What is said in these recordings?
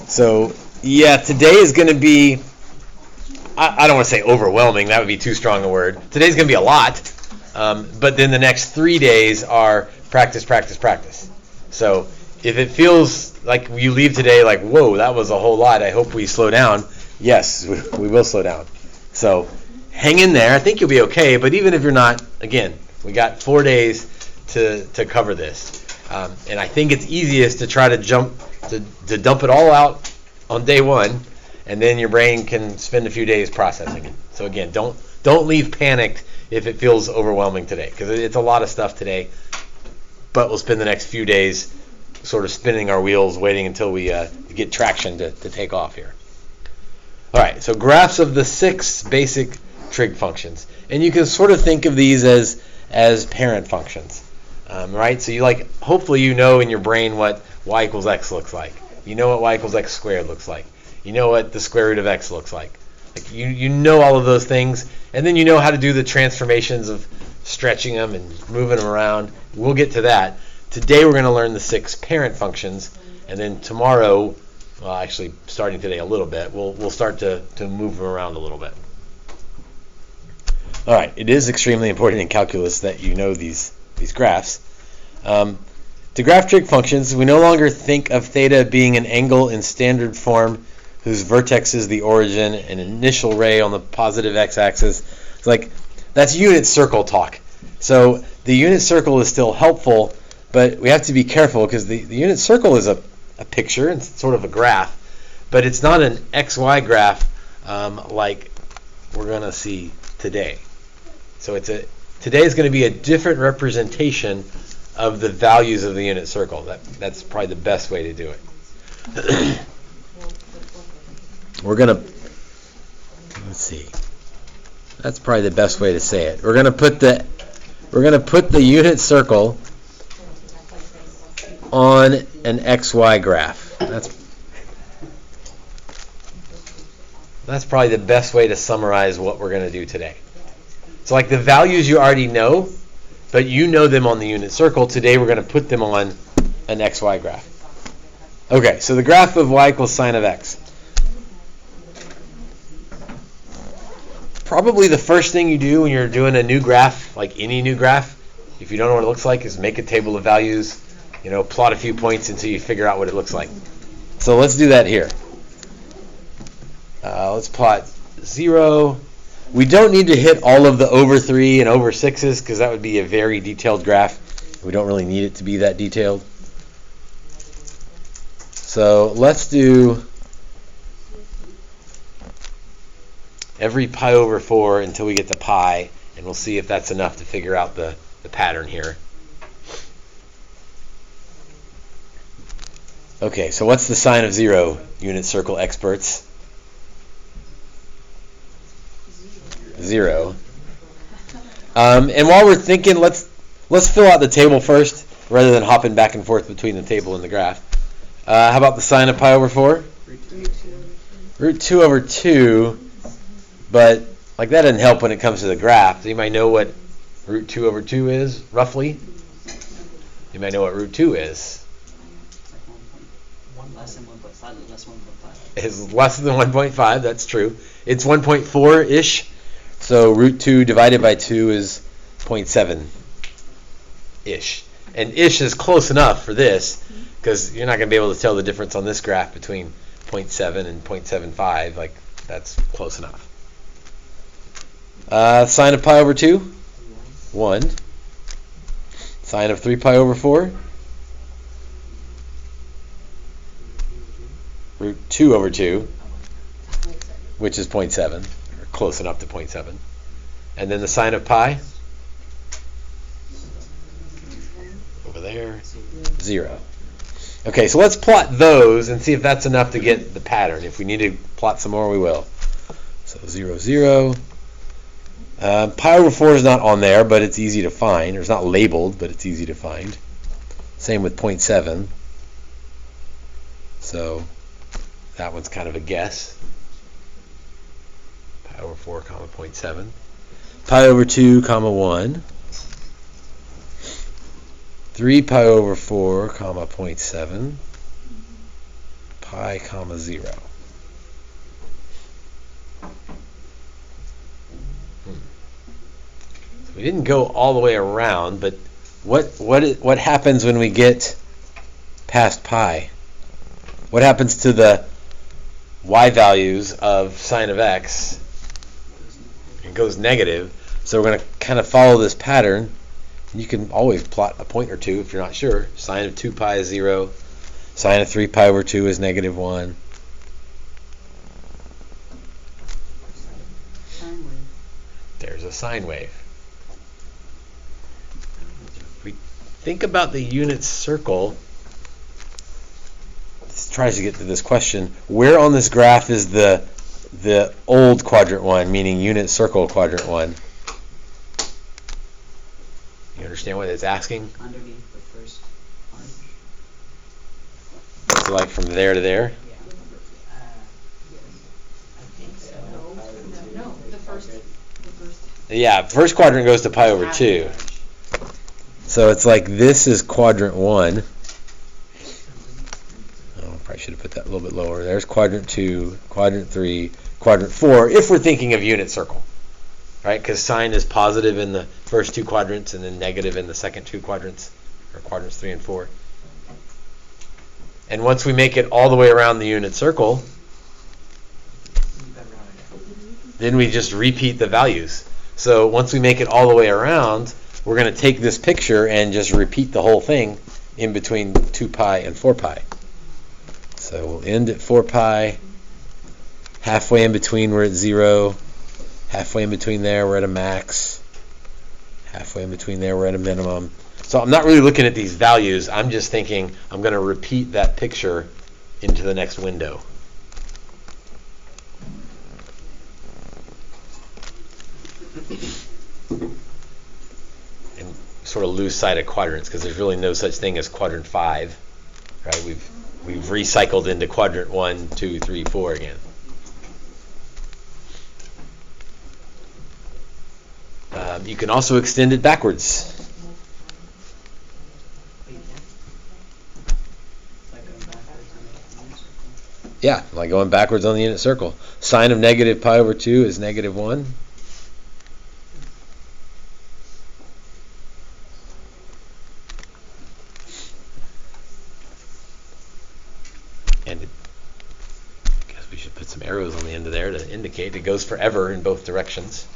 So, yeah, today is going to be, I don't want to say overwhelming, that would be too strong a word. Today's going to be a lot, but then the next 3 days are practice, practice, practice. So if it feels like you leave today like, whoa, that was a whole lot, I hope we slow down. Yes, we will slow down. So hang in there. I think you'll be okay, but even if you're not, again, we got 4 days to cover this. And I think it's easiest to try to dump it all out on day one, and then your brain can spend a few days processing it. So again, don't leave panicked if it feels overwhelming today, because it's a lot of stuff today. But we'll spend the next few days sort of spinning our wheels, waiting until we get traction to take off here. All right, so graphs of the 6 basic trig functions, and you can sort of think of these as parent functions, right? So hopefully you know in your brain what y equals x looks like. You know what y equals x squared looks like. You know what the square root of x looks like. You know all of those things, and then you know how to do the transformations of stretching them and moving them around. We'll get to that. Today we're going to learn the 6 parent functions, and then tomorrow, well, actually starting today a little bit, we'll start to move them around a little bit. All right, it is extremely important in calculus that you know these graphs. To graph trig functions, we no longer think of theta being an angle in standard form whose vertex is the origin and initial ray on the positive x-axis. It's like, that's unit circle talk. So the unit circle is still helpful, but we have to be careful because the unit circle is a picture, it's sort of a graph, but it's not an xy graph like we're going to see today. So today is going to be a different representation of the values of the unit circle. That's probably the best way to do it. We're going to, let's see, that's probably the best way to say it. We're going to put the unit circle on an XY graph. That's probably the best way to summarize what we're going to do today. So like the values you already know, but you know them on the unit circle. Today we're going to put them on an XY graph. Okay, so the graph of y equals sine of x. Probably the first thing you do when you're doing a new graph, like any new graph, if you don't know what it looks like, is make a table of values, plot a few points until you figure out what it looks like. So let's do that here. Let's plot 0. We don't need to hit all of the over 3 and over 6s because that would be a very detailed graph. We don't really need it to be that detailed. So let's do every pi over 4 until we get to pi, and we'll see if that's enough to figure out the pattern here. Okay, so what's the sign of 0, unit circle experts? 0. And while we're thinking, let's fill out the table first, rather than hopping back and forth between the table and the graph. How about the sign of pi over 4? Root 2 over 2. But like that doesn't help when it comes to the graph. You might know what root 2 over 2 is, roughly. You might know what root 2 is. 1 less than 1.5, less 1.5. It's less than 1.5, that's true. It's 1.4-ish. So root 2 divided by 2 is 0.7-ish. And ish is close enough for this, because you're not going to be able to tell the difference on this graph between 0.7 and 0.75. Like, that's close enough. Sine of pi over 2? 1. Sine of 3 pi over 4? Root 2 over 2, which is 0.7, or close enough to 0.7. And then the sine of pi? Over there, 0. Okay, so let's plot those and see if that's enough to get the pattern. If we need to plot some more, we will. So 0, 0. Pi over 4 is not on there, but it's easy to find. Or it's not labeled, but it's easy to find. Same with 0.7. So that one's kind of a guess. Pi over 4, comma 0.7. Pi over 2, comma 1. 3 pi over 4, comma 0.7. Pi pi comma 0. So we didn't go all the way around, but what happens when we get past pi? What happens to the y values of sine of x? It goes negative. So we're going to kind of follow this pattern. You can always plot a point or two if you're not sure. Sine of 2 pi is 0. Sine of 3 pi over 2 is negative 1. Sine wave. There's a sine wave. If we think about the unit circle, this tries to get to this question. Where on this graph is the old quadrant 1, meaning unit circle quadrant 1? You understand what it's asking? Underneath the first orange. So like from there to there? Yeah. I think so. No, the first. Yeah, first quadrant goes to pi over 2. So it's like this is quadrant 1. Oh, probably should have put that a little bit lower. There's quadrant 2, quadrant 3, quadrant 4, if we're thinking of unit circle. Right? Because sine is positive in the first 2 quadrants and then negative in the second 2 quadrants, or quadrants 3 and 4. And once we make it all the way around the unit circle, then we just repeat the values. So once we make it all the way around, we're going to take this picture and just repeat the whole thing in between 2 pi and 4 pi. So we'll end at 4 pi. Halfway in between, we're at 0. Halfway in between there, we're at a max. Halfway in between there, we're at a minimum. So I'm not really looking at these values. I'm just thinking I'm going to repeat that picture into the next window. And sort of lose sight of quadrants because there's really no such thing as quadrant 5. Right? We've recycled into quadrant 1, 2, 3, 4 again. You can also extend it backwards. Yeah, like going backwards on the unit circle. Sine of negative pi over 2 is negative 1. And I guess we should put some arrows on the end of there to indicate it goes forever in both directions.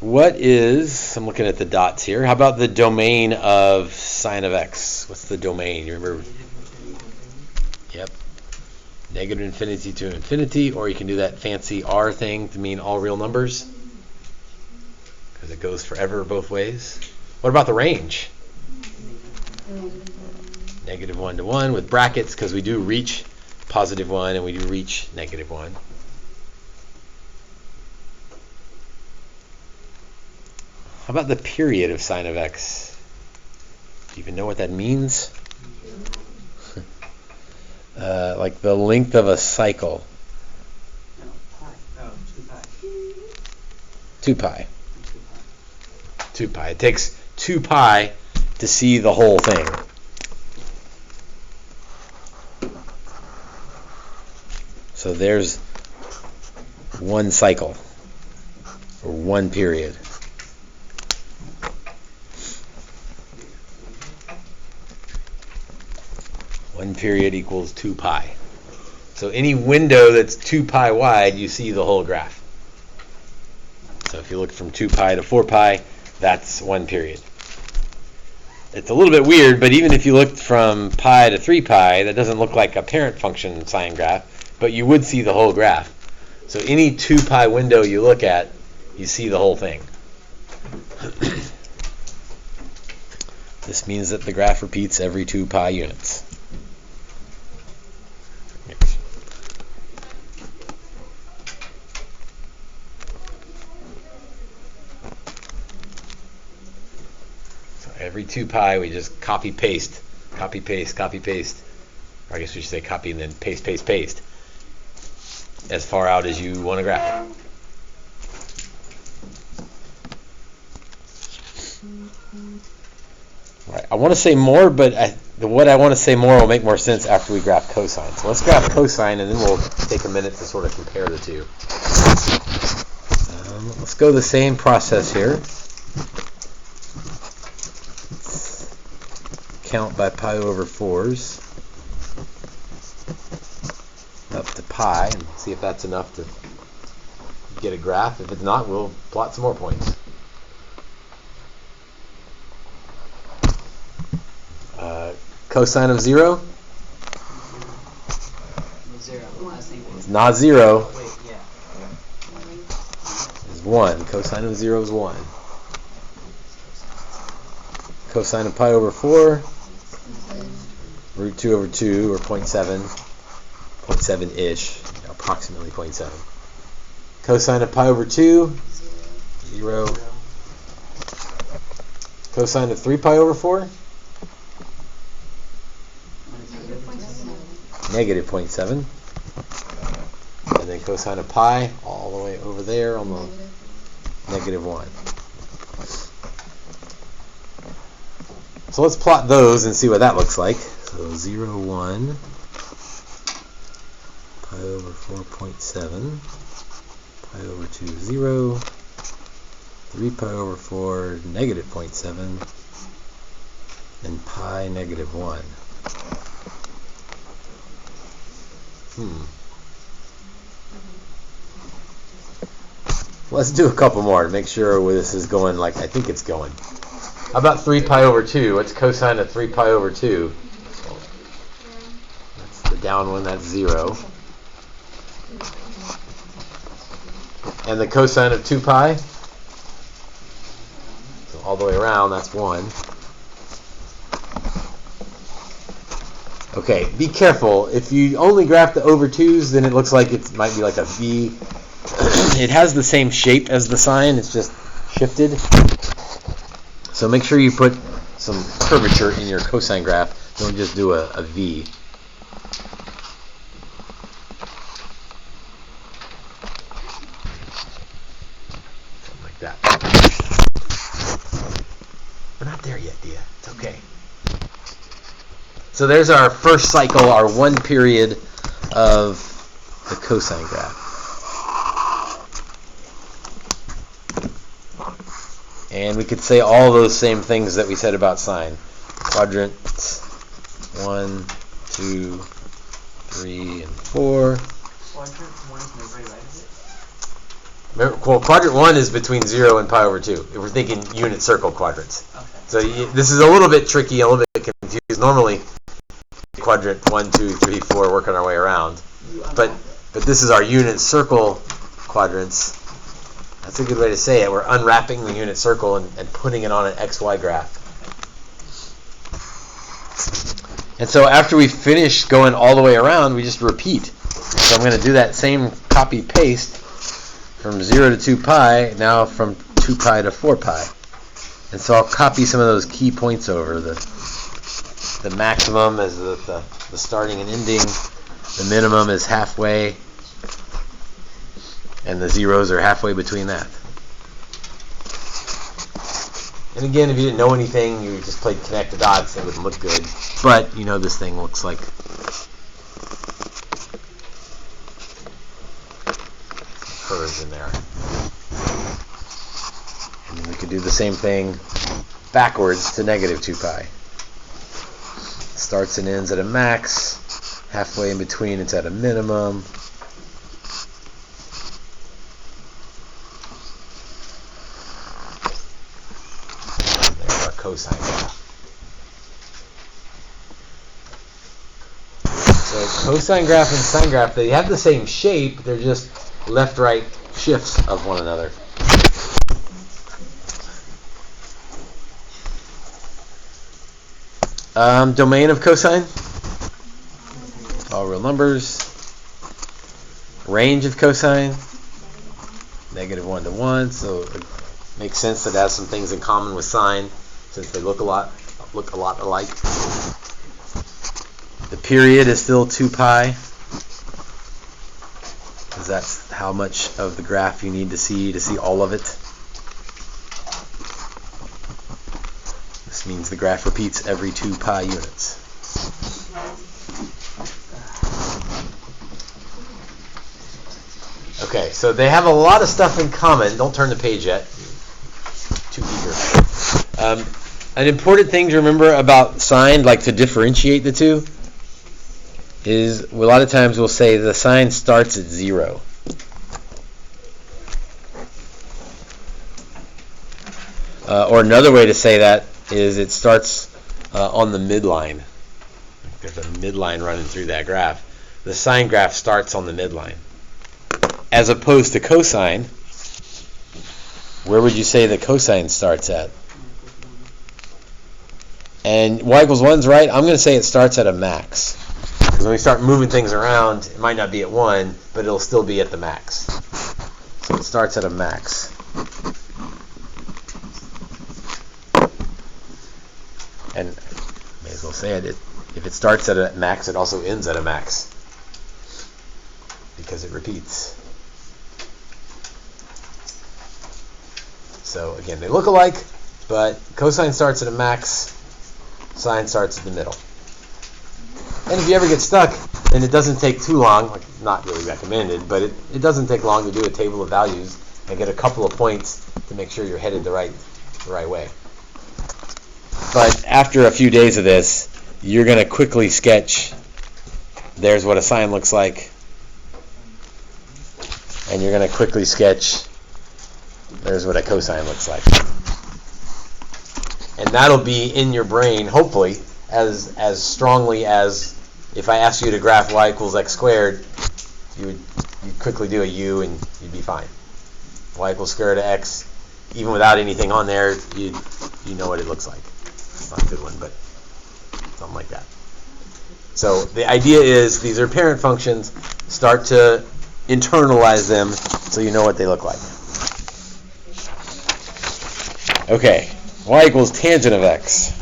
What is, I'm looking at the dots here, how about the domain of sine of x? What's the domain? You remember? Yep. Negative infinity to infinity, or you can do that fancy R thing to mean all real numbers, because it goes forever both ways. What about the range? Negative 1 to 1 with brackets, because we do reach positive 1 and we do reach negative 1. How about the period of sine of x? Do you even know what that means? Like the length of a cycle. No, pi. Oh, 2 2 pi. pi. 2 pi. It takes 2 pi to see the whole thing. So there's one cycle, or one period. One period equals 2 pi. So any window that's 2 pi wide, you see the whole graph. So if you look from 2 pi to 4 pi, that's one period. It's a little bit weird, but even if you looked from pi to 3 pi, that doesn't look like a parent function sine graph, but you would see the whole graph. So any 2 pi window you look at, you see the whole thing. This means that the graph repeats every 2 pi units. Every 2 pi, we just copy, paste, copy, paste, copy, paste. Or I guess we should say copy and then paste, paste, paste. As far out as you want to graph it. Right. I want to say more, but what I want to say more will make more sense after we graph cosine. So let's graph cosine, and then we'll take a minute to sort of compare the two. Let's go the same process here. Count by pi over 4s up to pi and see if that's enough to get a graph. If it's not, we'll plot some more points. Cosine of 0? 0. I was thinking. It's not 0. Wait, yeah. It's 1. Cosine of 0 is 1. Cosine of pi over 4? Root 2 over 2, or 0.7-ish, approximately 0.7. Cosine of pi over 2? 0. Cosine of 3 pi over 4? Negative 0.7. And then cosine of pi all the way over there on the negative 1. So let's plot those and see what that looks like. So 0, 1, pi over 4.7, pi over 2, 0, 3 pi over 4, negative 0.7, and pi negative 1. Let's do a couple more to make sure this is going like I think it's going. How about 3 pi over 2? What's cosine of 3 pi over 2? That's the down one, that's 0. And the cosine of 2 pi? So all the way around, that's 1. Okay, be careful. If you only graph the over 2's, then it looks like it might be like a V. It has the same shape as the sine, it's just shifted. So make sure you put some curvature in your cosine graph. Don't just do a V. Something like that. We're not there yet, Dia. It's okay. So there's our first cycle, our one period of the cosine graph. And we could say all those same things that we said about sine. Quadrants 1, 2, 3, and 4. Quadrant 1 is the very right of it? Remember, well, quadrant 1 is between 0 and pi over 2, if we're thinking unit circle quadrants. Okay. So this is a little bit tricky, a little bit confused. Normally, quadrant 1, 2, 3, 4, working our way around. But this is our unit circle quadrants. That's a good way to say it. We're unwrapping the unit circle and putting it on an XY graph. And so after we finish going all the way around, we just repeat. So I'm going to do that same copy-paste from 0 to 2 pi, now from 2 pi to 4 pi. And so I'll copy some of those key points over. The maximum is the starting and ending. The minimum is halfway. And the zeros are halfway between that. And again, if you didn't know anything, you just played connect the dots, it wouldn't look good. But you know this thing looks like curves in there. And we could do the same thing backwards to negative 2 pi. Starts and ends at a max. Halfway in between, it's at a minimum. Cosine graph. So cosine graph and sine graph, they have the same shape, they're just left-right shifts of one another. Domain of cosine, all real numbers. Range of cosine, negative 1 to 1, so it makes sense that it has some things in common with sine, since they look a lot alike. The period is still 2 pi, because that's how much of the graph you need to see all of it. means the graph repeats every 2 pi units. Okay, so they have a lot of stuff in common. Don't turn the page yet. Too eager. An important thing to remember about sine, like to differentiate the two, is a lot of times we'll say the sine starts at 0. Or another way to say that is it starts on the midline. There's a midline running through that graph. The sine graph starts on the midline. As opposed to cosine, where would you say the cosine starts at? And y equals 1 is right. I'm going to say it starts at a max. Because when we start moving things around, it might not be at 1, but it'll still be at the max. So it starts at a max. And may as well say it, if it starts at a max, it also ends at a max. Because it repeats. So again, they look alike, but cosine starts at a max, sine starts at the middle. And if you ever get stuck, then it doesn't take too long, like not really recommended, but it doesn't take long to do a table of values and get a couple of points to make sure you're headed the right way. But after a few days of this, you're going to quickly sketch, there's what a sine looks like, and you're going to quickly sketch, there's what a cosine looks like. And that'll be in your brain, hopefully, as strongly as if I asked you to graph y equals x squared, you'd quickly do a u and you'd be fine. Y equals square root of x, even without anything on there, you know what it looks like. It's not a good one, but something like that. So the idea is these are parent functions. Start to internalize them so you know what they look like. Okay, y equals tangent of x.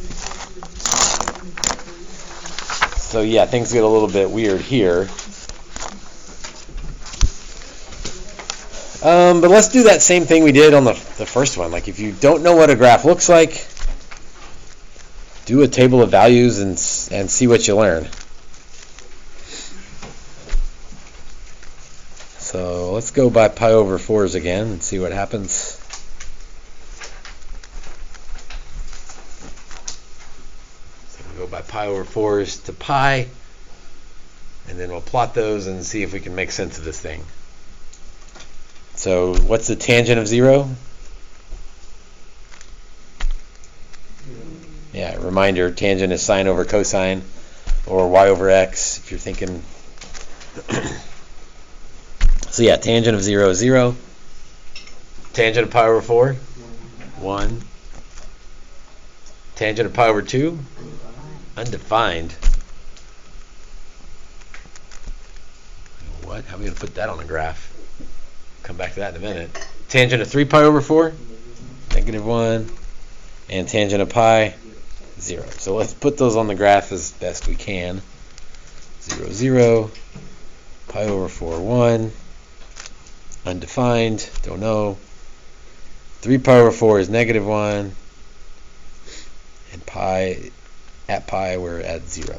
So yeah, things get a little bit weird here. But let's do that same thing we did on the first one. Like if you don't know what a graph looks like, do a table of values and see what you learn. So let's go by pi over 4s again and see what happens. So we'll go by pi over 4s to pi, and then we'll plot those and see if we can make sense of this thing. So what's the tangent of 0? Yeah, reminder, tangent is sine over cosine, or y over x, if you're thinking. So yeah, tangent of 0 is 0. Tangent of pi over 4? 1. Tangent of pi over 2? Undefined. What? How are we going to put that on a graph? Come back to that in a minute. Tangent of 3 pi over 4? -1. And tangent of pi? 0. So let's put those on the graph as best we can. 0, 0. Pi over 4, 1. Undefined, don't know. 3 pi over 4 is -1. And pi, at pi, we're at 0.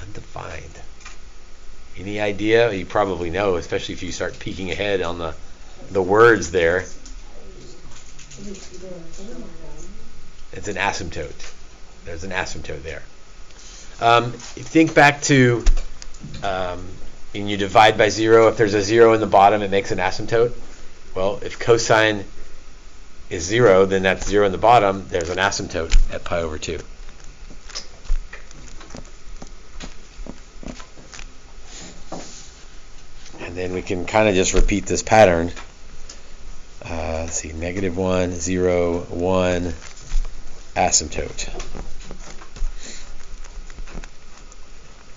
Undefined. Any idea? You probably know, especially if you start peeking ahead on the words there. It's an asymptote. There's an asymptote there. Think back to, and you divide by 0. If there's a 0 in the bottom, it makes an asymptote. Well, if cosine is 0, then that's 0 in the bottom. There's an asymptote at pi over 2. And then we can kind of just repeat this pattern. Let's see, -1, 0, 1, asymptote.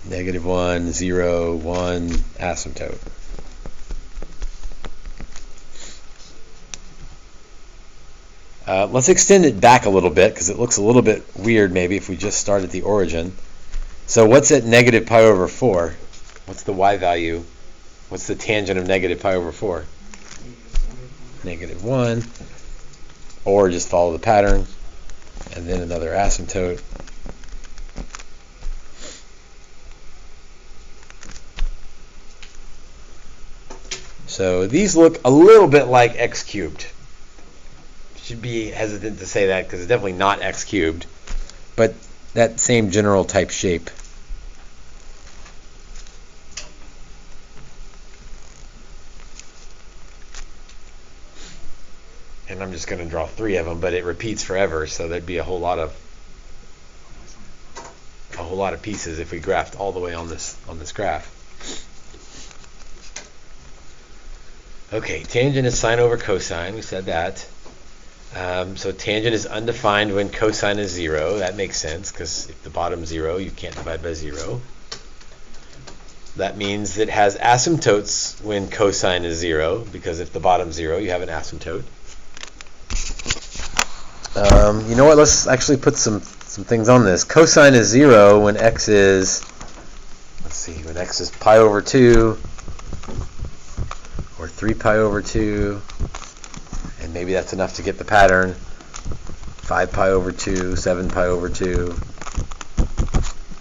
-1, 0, 1, asymptote. Let's extend it back a little bit because it looks a little bit weird maybe if we just start at the origin. So what's at negative pi over 4? What's the y value? What's the tangent of negative pi over 4? -1, or just follow the pattern, and then another asymptote. So these look a little bit like x cubed. Should be hesitant to say that because it's definitely not x cubed, but that same general type shape. And I'm just going to draw 3 of them, but it repeats forever, so there'd be a whole lot of pieces if we graphed all the way on this graph. Okay, tangent is sine over cosine. We said that. So tangent is undefined when cosine is 0. That makes sense because if the bottom's 0, you can't divide by 0. That means it has asymptotes when cosine is 0, because if the bottom's 0, you have an asymptote. You know what? Let's actually put some things on this. Cosine is 0 when x is, when x is pi over 2, or 3 pi over 2, and maybe that's enough to get the pattern. 5 pi over 2, 7 pi over 2,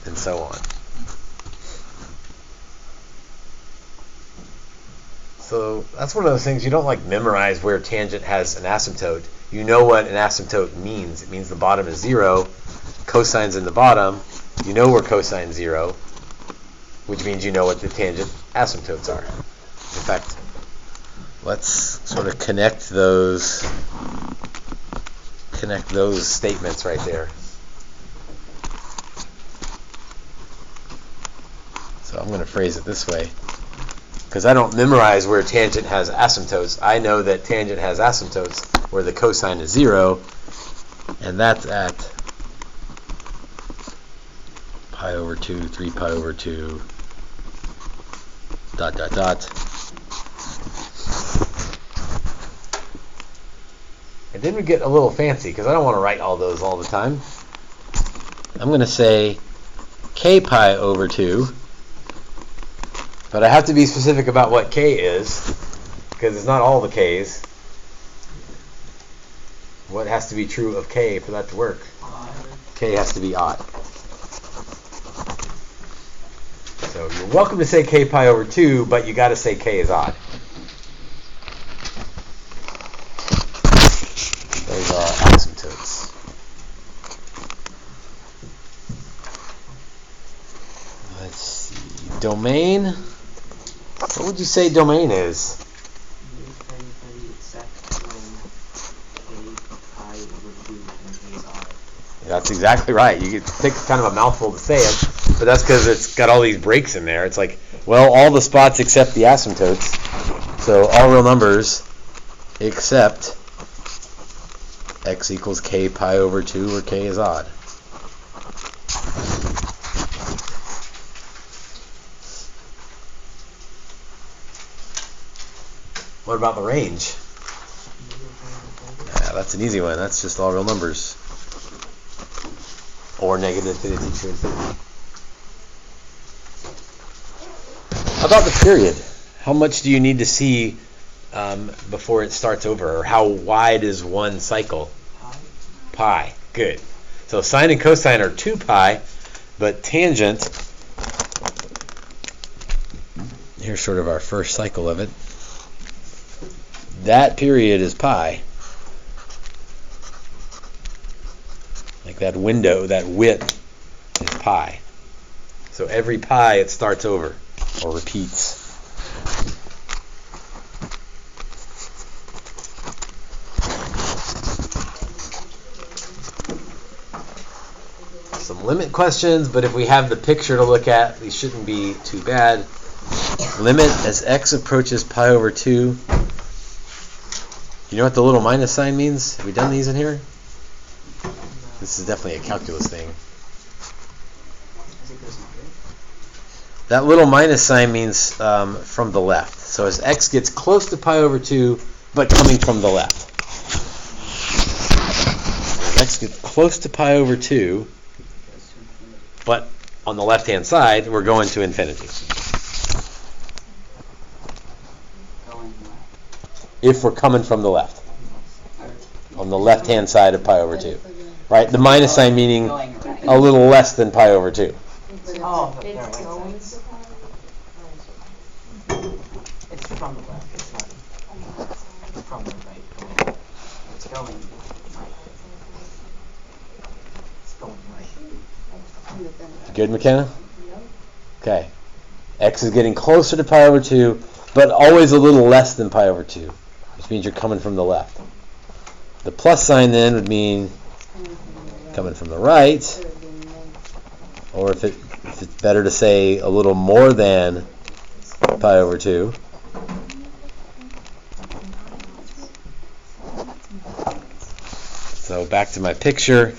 and so on. So that's one of those things you don't like memorize where tangent has an asymptote. You know what an asymptote means. It means the bottom is 0, cosine's in the bottom. You know where cosine's 0, which means you know what the tangent asymptotes are. In fact, let's sort of connect those statements right there. So I'm going to phrase it this way. Because I don't memorize where tangent has asymptotes. I know that tangent has asymptotes where the cosine is 0, and that's at pi over 2, 3 pi over 2, ... And then we get a little fancy, because I don't want to write all those all the time. I'm going to say k pi over 2, but I have to be specific about what k is, because it's not all the k's. What has to be true of k for that to work? K has to be odd. So you're welcome to say k pi over 2, but you got to say k is odd. Those are asymptotes. Let's see. Domain. What would you say domain is? That's exactly right. You take kind of a mouthful to say it, but that's because it's got all these breaks in there. It's like, well, all the spots except the asymptotes. So all real numbers except x equals k pi over 2, where k is odd. What about the range? Yeah, that's an easy one. That's just all real numbers. Or negative infinity to infinity. How about the period? How much do you need to see before it starts over? Or how wide is one cycle? Pi. Good. So sine and cosine are 2 pi, but tangent, here's sort of our first cycle of it. That period is pi. Like that window, that width is pi. So every pi it starts over or repeats. Some limit questions, but if we have the picture to look at, these shouldn't be too bad. Limit as x approaches pi over 2. You know what the little minus sign means? Have we done these in here? This is definitely a calculus thing. That little minus sign means from the left. So as x gets close to pi over 2, but coming from the left. As x gets close to pi over 2, but on the left-hand side, we're going to infinity. if we're coming from the left, on the left-hand side of pi over 2. Right? The minus sign meaning Going right. a little less than pi over 2. Oh, but It's they're right going sides. to It's from the left. It's not from the right. It's going right. It's going right. Good, McKenna? Okay. X is getting closer to pi over 2, but always a little less than pi over 2, which means you're coming from the left. The plus sign then would mean coming from the right, or if it's better to say a little more than pi over 2. So back to my picture.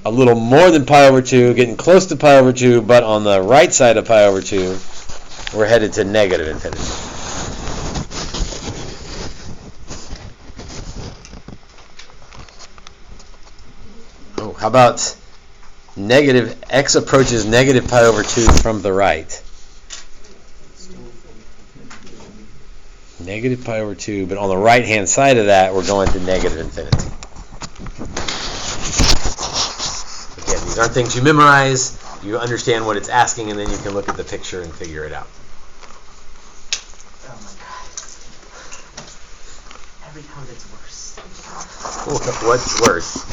A little more than pi over 2, getting close to pi over 2, but on the right side of pi over 2, we're headed to negative infinity. Oh, how about negative, x approaches negative pi over 2 from the right. Negative pi over 2, but on the right-hand side of that, we're going to negative infinity. Again, these aren't things you memorize. You understand what it's asking, and then you can look at the picture and figure it out. Oh my god. Every time it's worse. What's worse?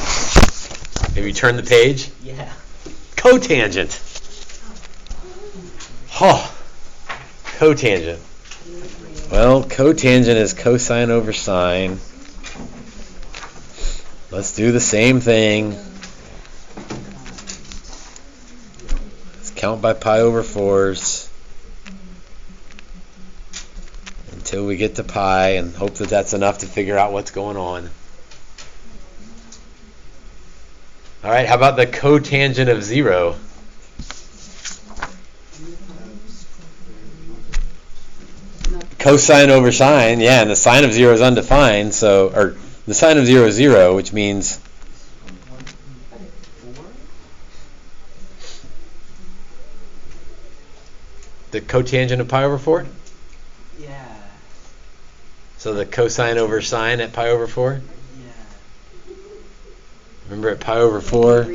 Have you turned the page? Yeah. Cotangent. Oh, cotangent. Well, cotangent is cosine over sine. Let's do the same thing. Let's count by pi over 4s until we get to pi and hope that that's enough to figure out what's going on. All right, how about the cotangent of 0? Cosine over sine, yeah, and the sine of 0 is undefined, or the sine of 0 is 0, which means the cotangent of pi over 4? Yeah. So the cosine over sine at pi over 4? Yeah. Remember at pi over 4,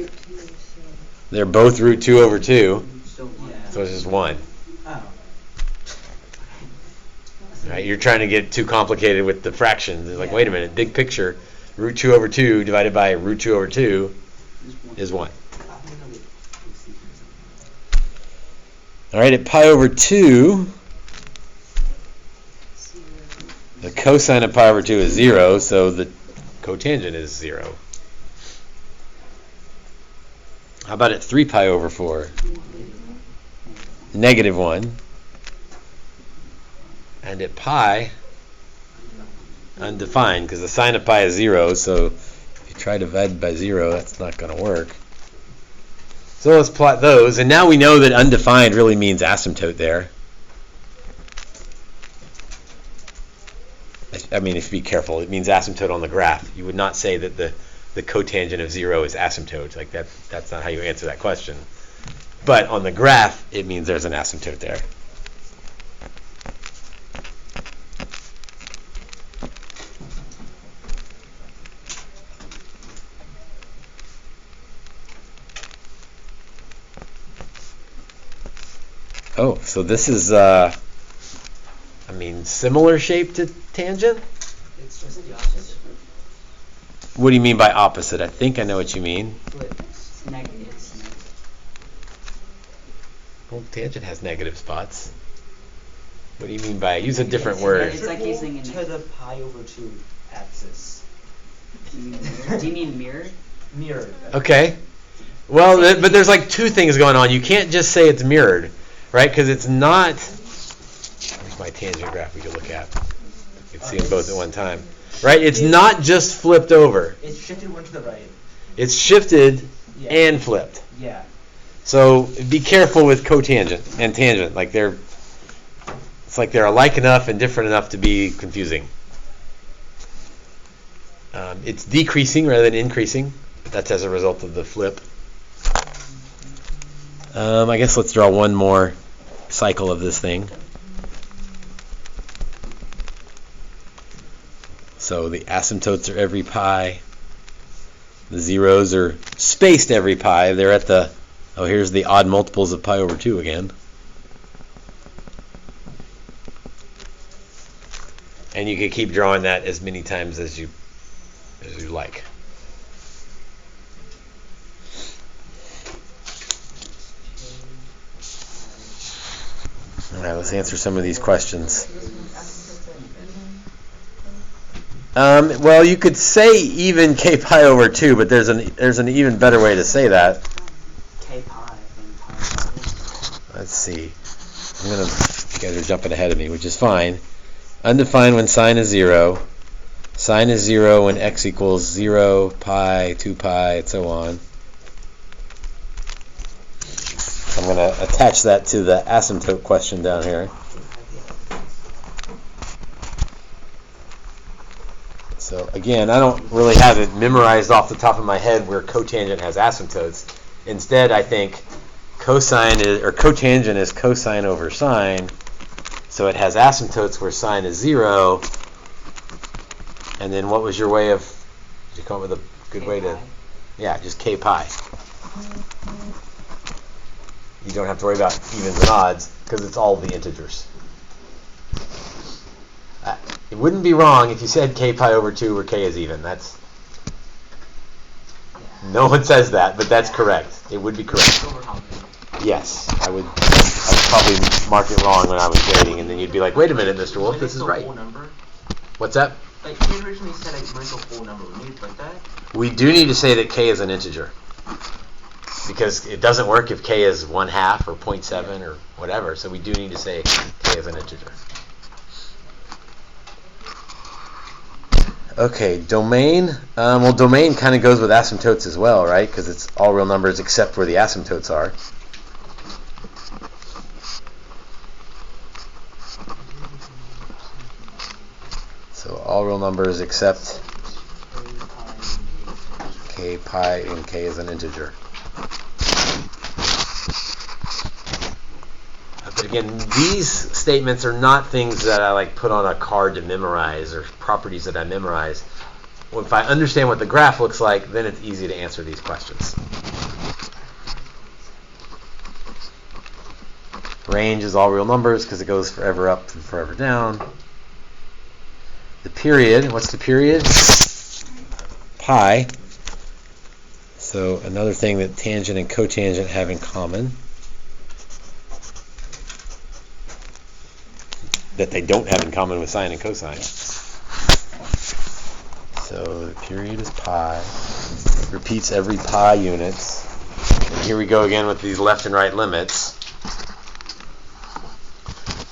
they're both root 2 over 2, Yeah. so it's just 1. Oh. Right? You're trying to get too complicated with the fractions. It's like, Yeah. wait a minute, big picture, root 2 over 2 divided by root 2 over 2 is 1. All right, at pi over 2, the cosine of pi over 2 is 0, so the cotangent is 0. How about at 3 pi over 4? Negative 1. And at pi, undefined, because the sine of pi is 0, so if you try to divide by 0, that's not going to work. So let's plot those, and now we know that undefined really means asymptote there. I mean, if you be careful, it means asymptote on the graph. You would not say that the cotangent of 0 is asymptote. Like that's not how you answer that question. But on the graph, it means there's an asymptote there. Oh, so this is, similar shape to tangent? It's just the opposite. What do you mean by opposite? I think I know what you mean. It's negative. Well, tangent has negative spots. What do you mean by, use a different word. It's like using to the pi over 2 axis. Do you mean mirrored? Mirrored. Okay. Well, but there's like two things going on. You can't just say it's mirrored, right? Because it's not. Here's my tangent graph we could look at. You can see them both at one time, right? It's not just flipped over. It's shifted one to the right. It's shifted Yeah. and flipped. Yeah. So be careful with cotangent and tangent. It's like they're alike enough and different enough to be confusing. It's decreasing rather than increasing, but that's as a result of the flip. I guess let's draw one more cycle of this thing. So the asymptotes are every pi. The zeros are spaced every pi. They're at the, here's the odd multiples of pi over 2 again. And you can keep drawing that as many times as you like. All right, let's answer some of these questions. Well, you could say even k pi over 2, but there's an even better way to say that. K pi and pi. Let's see. You guys are jumping ahead of me, which is fine. Undefined when sign is 0. Sign is 0 when x equals 0, pi, 2 pi, and so on. I'm going to attach that to the asymptote question down here. So again, I don't really have it memorized off the top of my head where cotangent has asymptotes. Instead, I think cotangent is cosine over sine. So it has asymptotes where sine is 0. And then what was your way of, did you come up with a good way to, just k pi. You don't have to worry about evens and odds because it's all the integers. It wouldn't be wrong if you said k pi over 2 where k is even. No one says that, but that's correct. It would be correct. Yes, I would probably mark it wrong when I was grading, and then you'd be like, wait a minute, Mr. Wolf, this is right. What's that? Like, you originally said it was a whole number. We need to put that? We do need to say that k is an integer. Because it doesn't work if k is 1/2 or 0.7 or whatever, so we do need to say k is an integer. Okay, domain. Well, domain kind of goes with asymptotes as well, right? Because it's all real numbers except where the asymptotes are. So all real numbers except k, pi, and k is an integer. But again, these statements are not things that I put on a card to memorize or properties that I memorize. Well, if I understand what the graph looks like, then it's easy to answer these questions. Range is all real numbers because it goes forever up and forever down. The period, what's the period? Pi. So another thing that tangent and cotangent have in common that they don't have in common with sine and cosine. So the period is pi. Repeats every pi units. And here we go again with these left and right limits.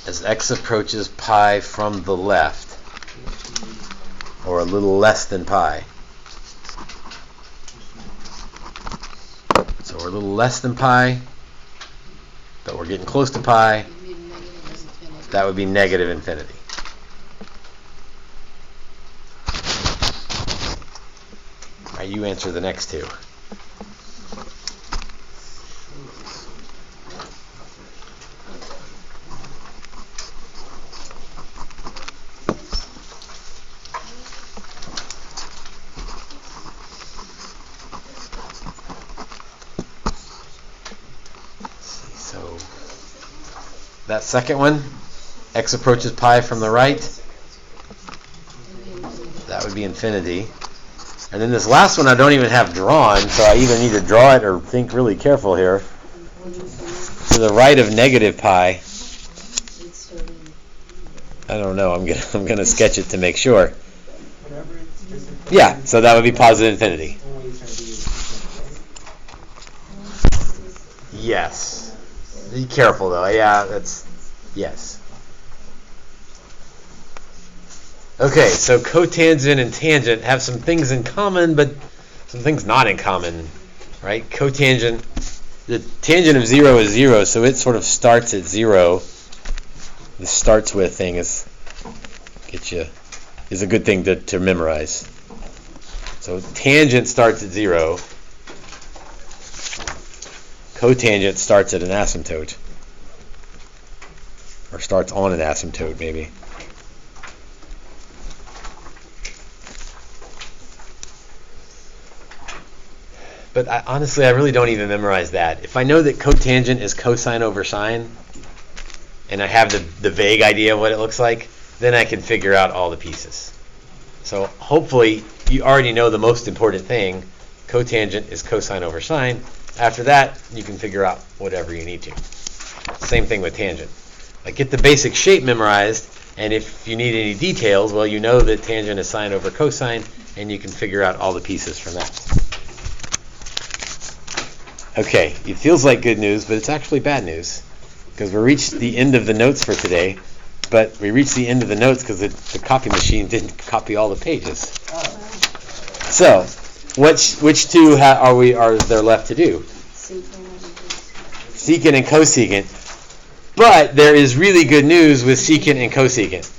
As x approaches pi from the left, or a little less than pi. So we're a little less than pi, but we're getting close to pi. That would be negative infinity. All right, you answer the next two. So that second one, x approaches pi from the right. That would be infinity. And then this last one I don't even have drawn, so I either need to draw it or think really careful here. To the right of negative pi. I don't know. I'm gonna sketch it to make sure. Yeah, so that would be positive infinity. Yes. Be careful though. Yeah, that's yes. Okay, so cotangent and tangent have some things in common, but some things not in common, right? Cotangent, the tangent of 0 is 0, so it sort of starts at 0. The starts with thing is a good thing to memorize. So tangent starts at 0. Cotangent starts at an asymptote, or starts on an asymptote maybe. But honestly, I really don't even memorize that. If I know that cotangent is cosine over sine, and I have the vague idea of what it looks like, then I can figure out all the pieces. So hopefully you already know the most important thing. Cotangent is cosine over sine. After that, you can figure out whatever you need to. Same thing with tangent. Like, get the basic shape memorized, and if you need any details, well, you know that tangent is sine over cosine, and you can figure out all the pieces from that. Okay, it feels like good news, but it's actually bad news, because we reached the end of the notes for today, but we reached the end of the notes because the copy machine didn't copy all the pages. So, which two are there left to do? Secant and cosecant. But there is really good news with secant and cosecant,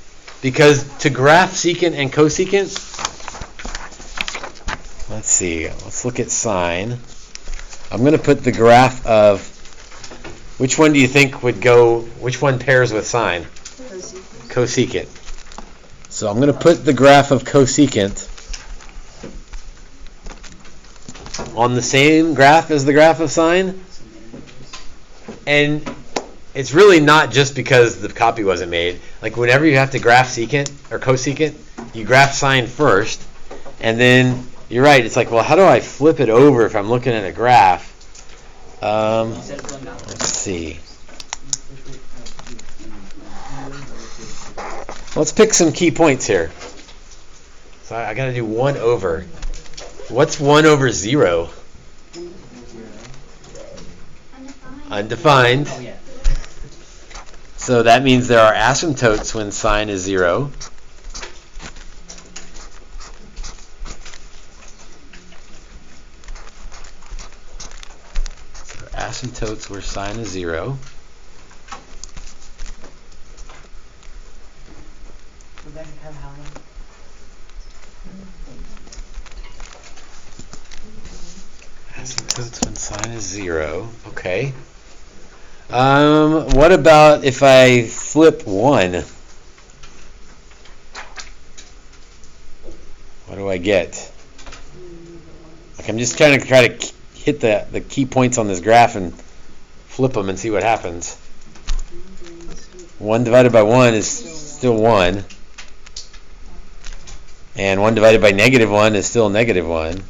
because to graph secant and cosecant, let's see, let's look at sine. I'm going to put the graph of, which one do you think would go, which one pairs with sine? Cosecant. So I'm going to put the graph of cosecant on the same graph as the graph of sine. And it's really not just because the copy wasn't made. Like, whenever you have to graph secant or cosecant, you graph sine first, and then you're right, it's like, well, how do I flip it over if I'm looking at a graph? Let's see. Let's pick some key points here. So I got to do 1 over. What's 1 over 0? Undefined. So that means there are asymptotes when sine is 0. So asymptotes where sine is 0. Asymptotes when sine is 0. Okay. What about if I flip 1? What do I get? Like, I'm just trying to hit the key points on this graph and flip them and see what happens. 1 divided by 1 is still 1. And 1 divided by -1 is still -1.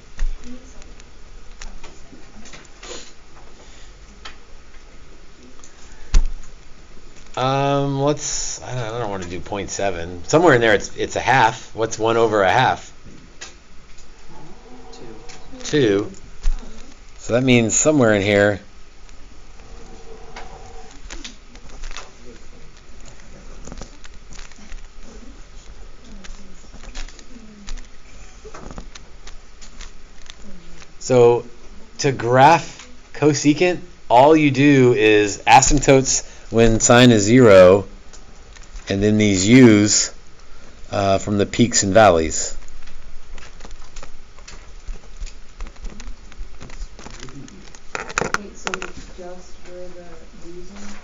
I don't want to do 0.7. Somewhere in there it's a half. What's 1 over a half? 2. So that means somewhere in here so to graph cosecant, all you do is asymptotes when sine is 0, and then these u's from the peaks and valleys. Wait, so just where the u's are?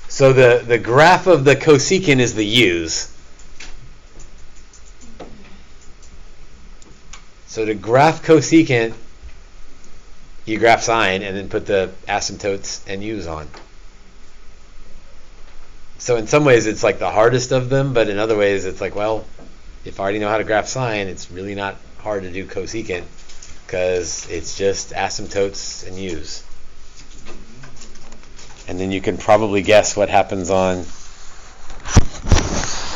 So the graph of the cosecant is the u's. So to graph cosecant, you graph sine and then put the asymptotes and u's on. So in some ways it's like the hardest of them, but in other ways it's like, well, if I already know how to graph sine, it's really not hard to do cosecant because it's just asymptotes and u's. And then you can probably guess what happens on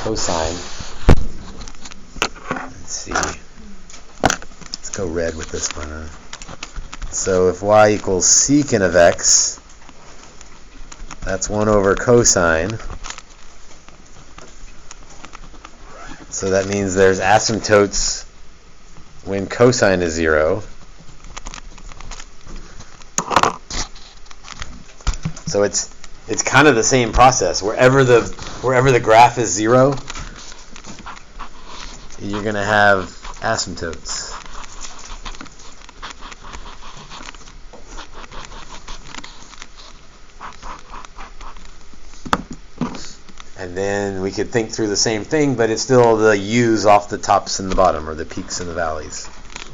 cosine. Let's see. Let's go red with this one. So if y equals secant of x, that's 1 over cosine. So that means there's asymptotes when cosine is 0. So it's kind of the same process. Wherever the graph is 0, you're going to have asymptotes. And then we could think through the same thing, but it's still the u's off the tops and the bottom, or the peaks and the valleys. So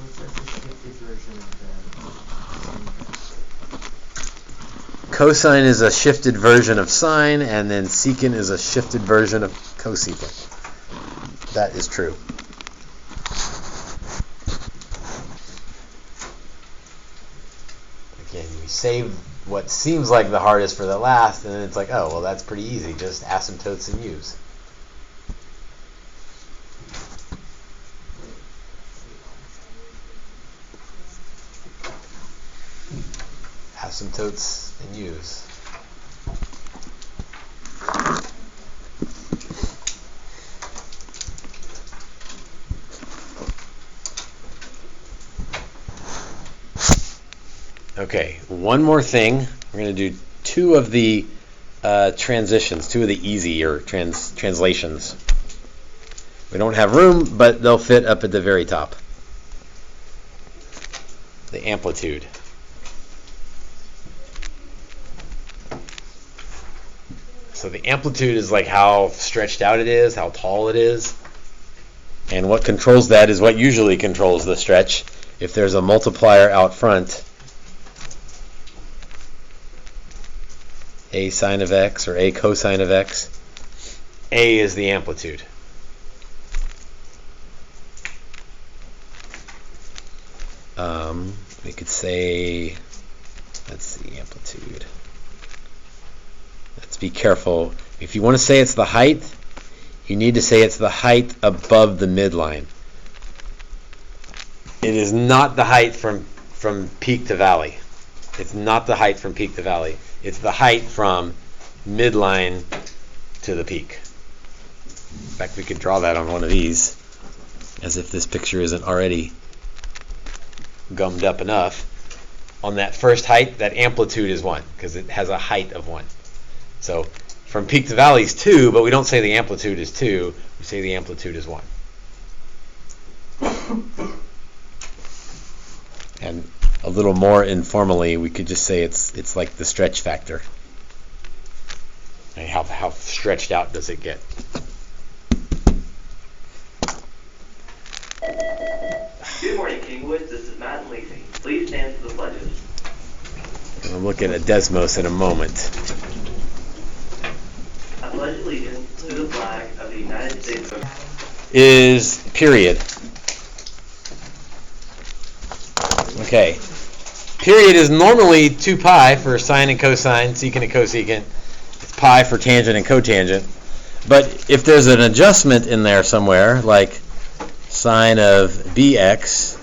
it's a shifted version of cosine is a shifted version of sine, and then secant is a shifted version of cosecant. That is true. Again, we save what seems like the hardest for the last, and then it's like, oh, well, that's pretty easy. Just asymptotes and u's. Asymptotes and u's. Okay, one more thing. We're going to do two of the transitions, two of the easier translations. We don't have room, but they'll fit up at the very top. The amplitude. So the amplitude is like how stretched out it is, how tall it is. And what controls that is what usually controls the stretch. If there's a multiplier out front, a sine of x or a cosine of x, a is the amplitude. We could say, let's see, amplitude. Let's be careful. If you want to say it's the height, you need to say it's the height above the midline. It is not the height from peak to valley. It's not the height from peak to valley. It's the height from midline to the peak. In fact, we could draw that on one of these, as if this picture isn't already gummed up enough. On that first height, that amplitude is 1, because it has a height of 1. So from peak to valley is 2, but we don't say the amplitude is 2. We say the amplitude is 1. And a little more informally, we could just say it's like the stretch factor. And how stretched out does it get? Good morning, Kingwood. This is Matt and Lacey. Please stand for the pledges. We'll look at a Desmos in a moment. I pledge allegiance to the flag of the United States of America. Is period. Okay. Period is normally 2 pi for sine and cosine, secant and cosecant. It's pi for tangent and cotangent. But if there's an adjustment in there somewhere, like sine of bx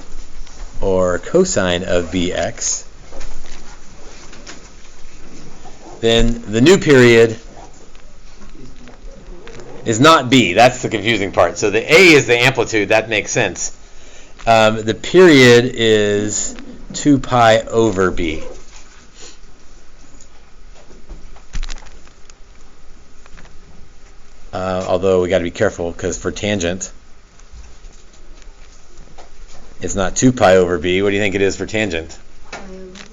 or cosine of bx, then the new period is not b. That's the confusing part. So the a is the amplitude. That makes sense. The period is 2 pi over b. Although we got to be careful, because for tangent, it's not 2 pi over b. What do you think it is for tangent?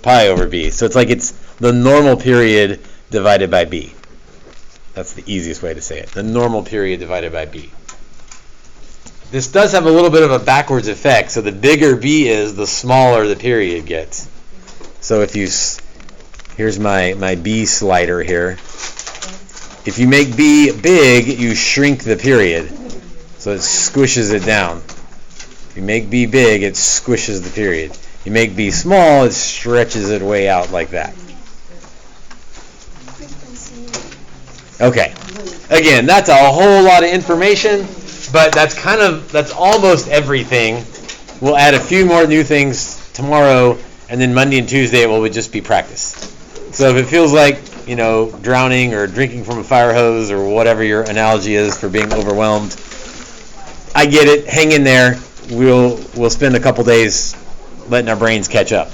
Pi over b. So it's like it's the normal period divided by b. That's the easiest way to say it. The normal period divided by b. This does have a little bit of a backwards effect. So the bigger b is, the smaller the period gets. So if you, here's my b slider here. If you make b big, you shrink the period. So it squishes it down. If you make b big, it squishes the period. You make b small, it stretches it way out like that. Okay. Again, that's a whole lot of information, but that's almost everything. We'll add a few more new things tomorrow, and then Monday and Tuesday it will just be practice. So if it feels like, drowning or drinking from a fire hose or whatever your analogy is for being overwhelmed, I get it. Hang in there. We'll spend a couple days letting our brains catch up.